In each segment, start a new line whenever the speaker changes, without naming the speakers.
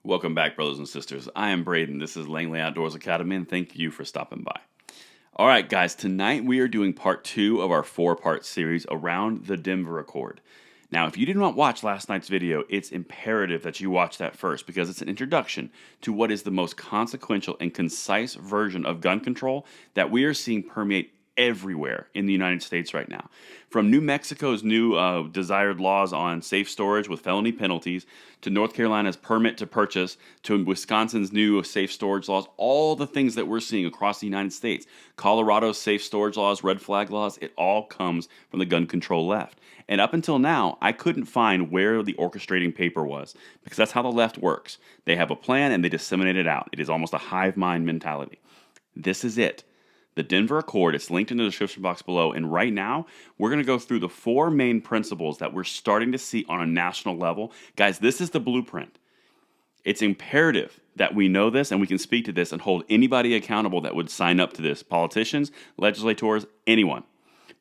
Welcome back, brothers and sisters. I am Braden. This is Langley Outdoors Academy, and thank you for stopping by. All right, guys, tonight we are doing part two of our four-part series around the Denver Accord. Now, if you did not watch last night's video, it's imperative that you watch that first because it's an introduction to what is the most consequential and concise version of gun control that we are seeing permeate everywhere in the United States right now. From New Mexico's new desired laws on safe storage with felony penalties, to North Carolina's permit to purchase, to Wisconsin's new safe storage laws, all the things that we're seeing across the United States, Colorado's safe storage laws, red flag laws, it all comes from the gun control left. And up until now, I couldn't find where the orchestrating paper was because that's how the left works. They have a plan and they disseminate it out. It is almost a hive mind mentality. This is it. The Denver Accord, it's linked in the description box below, and right now, we're going to go through the four main principles that we're starting to see on a national level. Guys, this is the blueprint. It's imperative that we know this and we can speak to this and hold anybody accountable that would sign up to this. Politicians, legislators, anyone.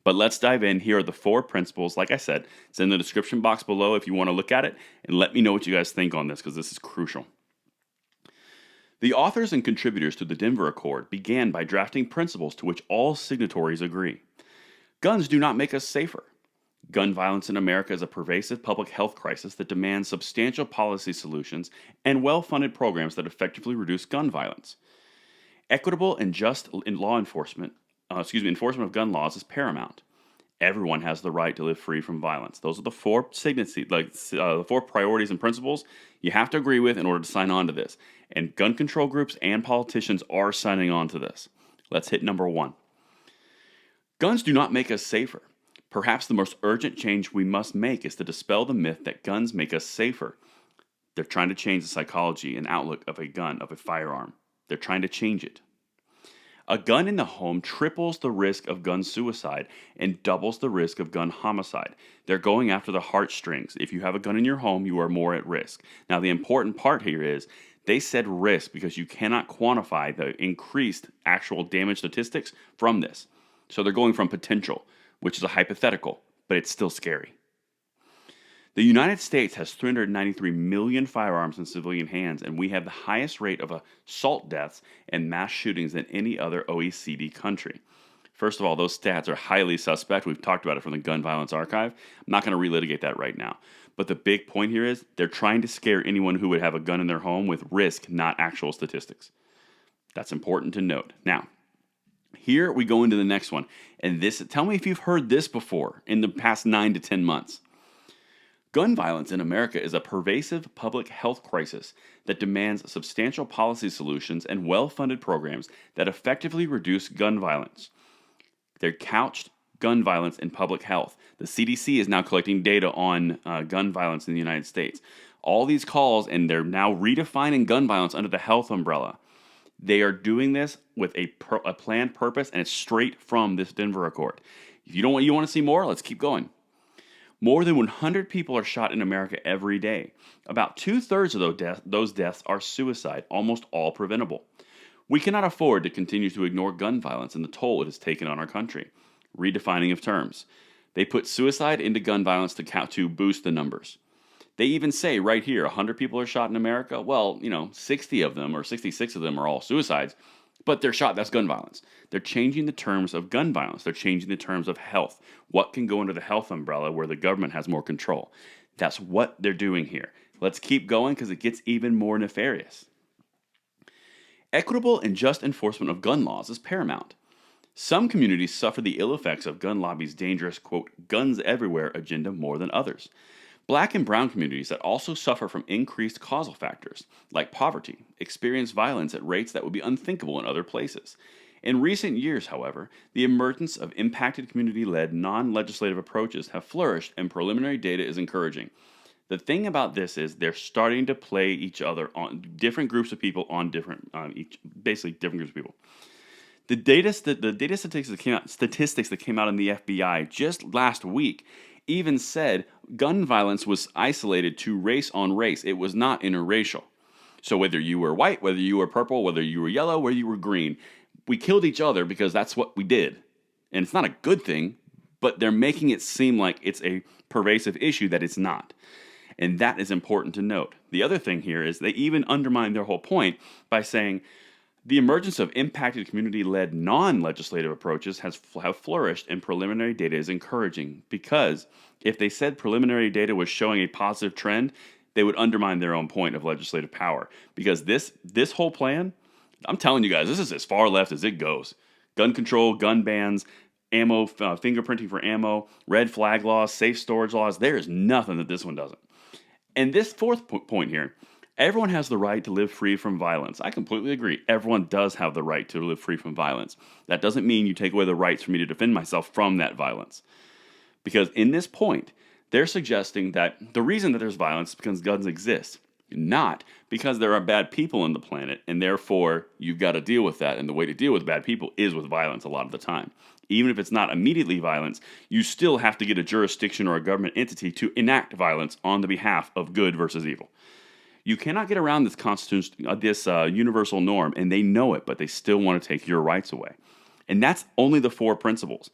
But let's dive in. Here are the four principles. Like I said, it's in the description box below if you want to look at it, and let me know what you guys think on this because this is crucial. The authors and contributors to the Denver Accord began by drafting principles to which all signatories agree. Guns do not make us safer. Gun violence in America is a pervasive public health crisis that demands substantial policy solutions and well-funded programs that effectively reduce gun violence. Equitable and just enforcement of gun laws is paramount. Everyone has the right to live free from violence. Those are the four the four priorities and principles you have to agree with in order to sign on to this. And gun control groups and politicians are signing on to this. Let's hit number one. Guns do not make us safer. Perhaps the most urgent change we must make is to dispel the myth that guns make us safer. They're trying to change the psychology and outlook of a gun, of a firearm. They're trying to change it. A gun in the home triples the risk of gun suicide and doubles the risk of gun homicide. They're going after the heartstrings. If you have a gun in your home, you are more at risk. Now, the important part here is they said risk because you cannot quantify the increased actual damage statistics from this. So they're going from potential, which is a hypothetical, but it's still scary. The United States has 393 million firearms in civilian hands, and we have the highest rate of assault deaths and mass shootings than any other OECD country. First of all, those stats are highly suspect. We've talked about it from the Gun Violence Archive. I'm not going to relitigate that right now. But the big point here is they're trying to scare anyone who would have a gun in their home with risk, not actual statistics. That's important to note. Now, here we go into the next one. And tell me if you've heard this before in the past 9 to 10 months. Gun violence in America is a pervasive public health crisis that demands substantial policy solutions and well-funded programs that effectively reduce gun violence. They're couched gun violence in public health. The CDC is now collecting data on gun violence in the United States. All these calls, and they're now redefining gun violence under the health umbrella. They are doing this with a planned purpose, and it's straight from this Denver Accord. If you want to see more, let's keep going. More than 100 people are shot in America every day. About 2/3 of those deaths are suicide, almost all preventable. We cannot afford to continue to ignore gun violence and the toll it has taken on our country. Redefining of terms. They put suicide into gun violence to boost the numbers. They even say right here, 100 people are shot in America. Well, 60 of them or 66 of them are all suicides. But they're shot, that's gun violence. They're changing the terms of gun violence. They're changing the terms of health. What can go under the health umbrella where the government has more control? That's what they're doing here. Let's keep going because it gets even more nefarious. Equitable and just enforcement of gun laws is paramount. Some communities suffer the ill effects of gun lobbies' dangerous, quote, guns everywhere agenda more than others. Black and brown communities that also suffer from increased causal factors, like poverty, experience violence at rates that would be unthinkable in other places. In recent years, however, the emergence of impacted community-led non-legislative approaches have flourished and preliminary data is encouraging. The thing about this is they're starting to play each other on different groups of people on different groups of people. The data statistics that came out in the FBI just last week even said gun violence was isolated to race on race. It was not interracial. So whether you were white, whether you were purple, whether you were yellow, whether you were green, we killed each other because that's what we did. And it's not a good thing, but they're making it seem like it's a pervasive issue that it's not. And that is important to note. The other thing here is they even undermine their whole point by saying the emergence of impacted community-led non-legislative approaches have flourished, and preliminary data is encouraging, because if they said preliminary data was showing a positive trend, they would undermine their own point of legislative power. Because this whole plan, I'm telling you guys, this is as far left as it goes. Gun control, gun bans, ammo, fingerprinting for ammo, red flag laws, safe storage laws. There is nothing that this one doesn't. And this fourth point here, everyone has the right to live free from violence. I completely agree. Everyone does have the right to live free from violence. That doesn't mean you take away the rights for me to defend myself from that violence. Because in this point, they're suggesting that the reason that there's violence is because guns exist, not because there are bad people on the planet, and therefore you've got to deal with that. And the way to deal with bad people is with violence a lot of the time. Even if it's not immediately violence, you still have to get a jurisdiction or a government entity to enact violence on the behalf of good versus evil. You cannot get around this universal norm, and they know it, but they still want to take your rights away. And that's only the four principles.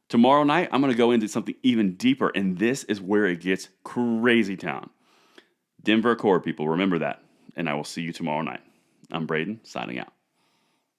Tomorrow night, I'm going to go into something even deeper, and this is where it gets crazy town. Denver Accord, people, remember that. And I will see you tomorrow night. I'm Braden, signing out.